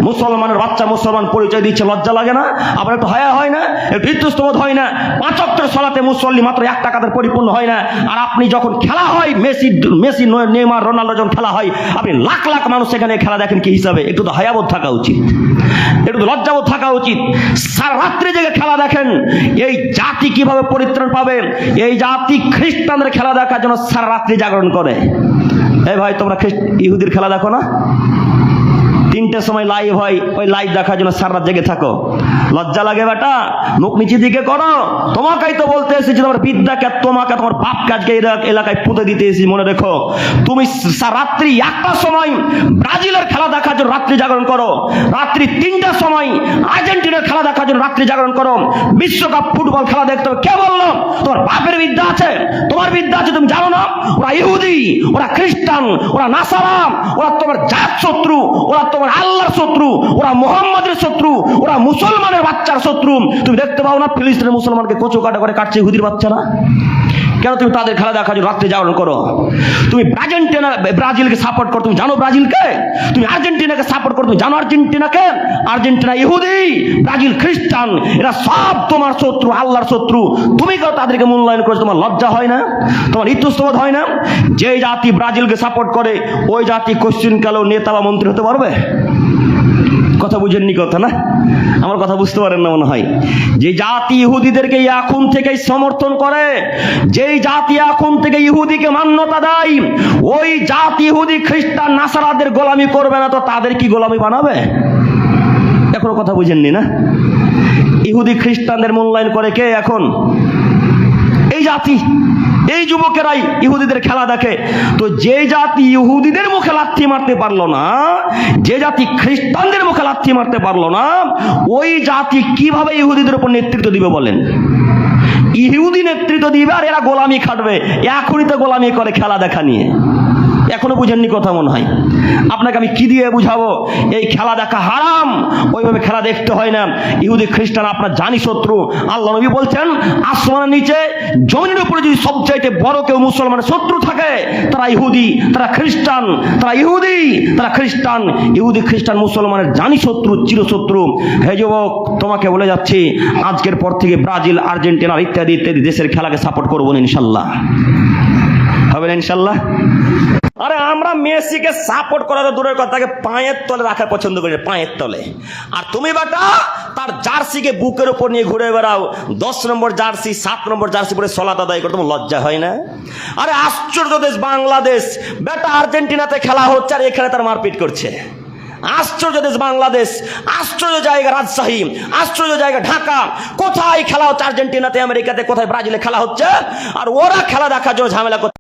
মুসলমানের বাচ্চা মুসলমান পরিচয় দিচ্ছে, লজ্জা লাগে না? আবার একটু হায়া হয় না? একটু ইতস্তবোধ হয় না? 5 ওয়াক্তের সালাতে মুসল্লি মাত্র 1 টাকাতে পরিপূর্ণ হয় না, আর আপনি যখন খেলা হয়, মেসি নেইমার রোনাল্ডো যখন খেলা হয়, আপনি লাখ লাখ মানুষ সেখানে খেলা দেখেন কি হিসাবে? একটু তো হায়াবোধ থাকা উচিত, একটু তো লজ্জাবোধ থাকা উচিত। সারা রাত্রি জেগে খেলা দেখেন, এই জাতি কিভাবে পরিত্রাণ পাবে? এই জাতি খ্রিস্টানদের খেলা দেখার জন্য সারা রাত্রি জাগরণ করে। এই ভাই, তোমরা ইহুদির খেলা দেখো না? 3টের সময় লাইভ হয়, ওই লাইভ দেখার জন্য সারা রাত জেগে থাকো। লজ্জা লাগে বেটা? মুখ নিচে দিকে করো। তোমাকেই তো বলতে এসেছি, তোমার বিদ্যাকে, তোমাকে, তোমার বাপকে আজকে এলাকায় পুঁতে দিতে এসেছি। মনে রেখো, তুমি রাত্রি 1টার সময় ব্রাজিলের খেলা দেখার জন্য রাত্রি জাগরণ করো, রাত্রি 3টার সময় আর্জেন্টিনার খেলা দেখার জন্য রাত্রি জাগরণ করো। বিশ্বকাপ ফুটবল খেলা দেখতে হবে। কে বললো? তোমার বাপের বিদ্যা আছে, তোমার বিদ্যা আছে, তুমি জানো না? ওরা ইহুদি, ওরা খ্রিস্টান, ওরা নাসারা, ওরা তোমার জাত শত্রু, ওরা তোমার আল্লাহর শত্রু, ওরা মুহাম্মাদের শত্রু, ওরা মুসলমানের বাচ্চার শত্রু। তুমি দেখতে পাও না ফিলিস্তিনের মুসলমানকে কচু কাটা করে কাটছে ইহুদির বাচ্চারা? কেন তুমি তাদের খেলা দেখার জন্য রাত্রে জাগরণ করো? তুমি ব্রাজিলকে সাপোর্ট করো, তুমি জানো ব্রাজিলকে? তুমি আর্জেন্টিনাকে সাপোর্ট করো, তুমি জানো আর্জেন্টিনাকে? আর্জেন্টিনা ইহুদি, ব্রাজিল খ্রিস্টান, এরা সব তোমার শত্রু, আল্লাহর শত্রু। তুমি কেউ তাদেরকে মূল্যায়ন করেছো? তোমার লজ্জা হয় না? তোমার ইতস্তবোধ হয় না? যে জাতি ব্রাজিলকে সাপোর্ট করে, ওই জাতি কোশ্চিন কালেও নেতা বা মন্ত্রী হতে পারবে? কথা বুঝেননি কথা না? আমার কথা বুঝতে পারেন না মনে হয়। যে জাতি ইহুদিদেরকে এখন থেকেই সমর্থন করে, যেই জাতি এখন থেকে ইহুদিকে মান্যতা দেয়, ওই জাতি ইহুদি খ্রিস্টান নাসারাদের গোলামি করবে না তো তাদের কি গোলামি বানাবে? এখনো কথা বুঝেননি না? ইহুদি খ্রিস্টানদের মূল্যায়ন করে কে এখন? এই জাতি, এই যুবকেরাই ইহুদিদের খেলা দেখে। তো যে জাতি ইহুদিদের মুখে লাথি মারতে পারলো না, যে জাতি খ্রিস্টানদের মুখে লাথি মারতে পারলো না, ওই জাতি কিভাবে ইহুদিদের উপর নেতৃত্ব দিবে বলেন? ইহুদি নেতৃত্ব দিবে আর এরা গোলামি খাটবে। এখনই তো গোলামি করে খেলা দেখা নিয়ে। এখনো বুঝেননি কথা মনে হয়? আপনাকে আমি কি দিয়ে বুঝাবো? এই খেলা দেখা হারাম, ওইভাবে খেলা দেখতে হয় না। ইহুদি খ্রিস্টান আপনার জানি শত্রু। আল্লাহ নবী বলছেন, আসমানের নিচে জমিনের উপরে যদি সবচাইতে বড় কেউ মুসলমানের শত্রু থাকে, তারা ইহুদি, তারা খ্রিস্টান, তারা ইহুদি, তারা খ্রিস্টান। ইহুদি খ্রিস্টান মুসলমানের জানি শত্রু, চিরশত্রু। হে যুবক, তোমাকে বলে যাচ্ছি, আজকের পর থেকে ব্রাজিল, আর্জেন্টিনা ইত্যাদি ইত্যাদি দেশের খেলাকে সাপোর্ট করবো না, ইনশাল্লাহ। হবে না ইনশাল্লাহ? আরে আমরা মেসিকে সাপোর্ট করা তো দূরের কথা, তাকে পায়ের তলে রাখা পছন্দ করি, পায়ের তলে। আর তুমি বেটা তার জার্সিকে বুকের উপর নিয়ে ঘুরে বেড়াও, 10 নম্বর জার্সি, 7 নম্বর জার্সি পরে সলাত আদায় করে, তোমার লজ্জা হয় না? আরে আশ্চর্য দেশ বাংলাদেশ, বেটা আর্জেন্টিনাতে খেলা হচ্ছে আর এখানে তার মারপিট করছে। আশ্চর্য দেশ বাংলাদেশ, আশ্চর্য জায়গা রাজশাহী, আশ্চর্য জায়গা ঢাকা। কোথায় খেলা হচ্ছে? আর্জেন্টিনাতে, আমেরিকাতে, কোথায় ব্রাজিলে খেলা হচ্ছে, আর ওরা খেলা দেখার জন্য ঝামেলা করছে।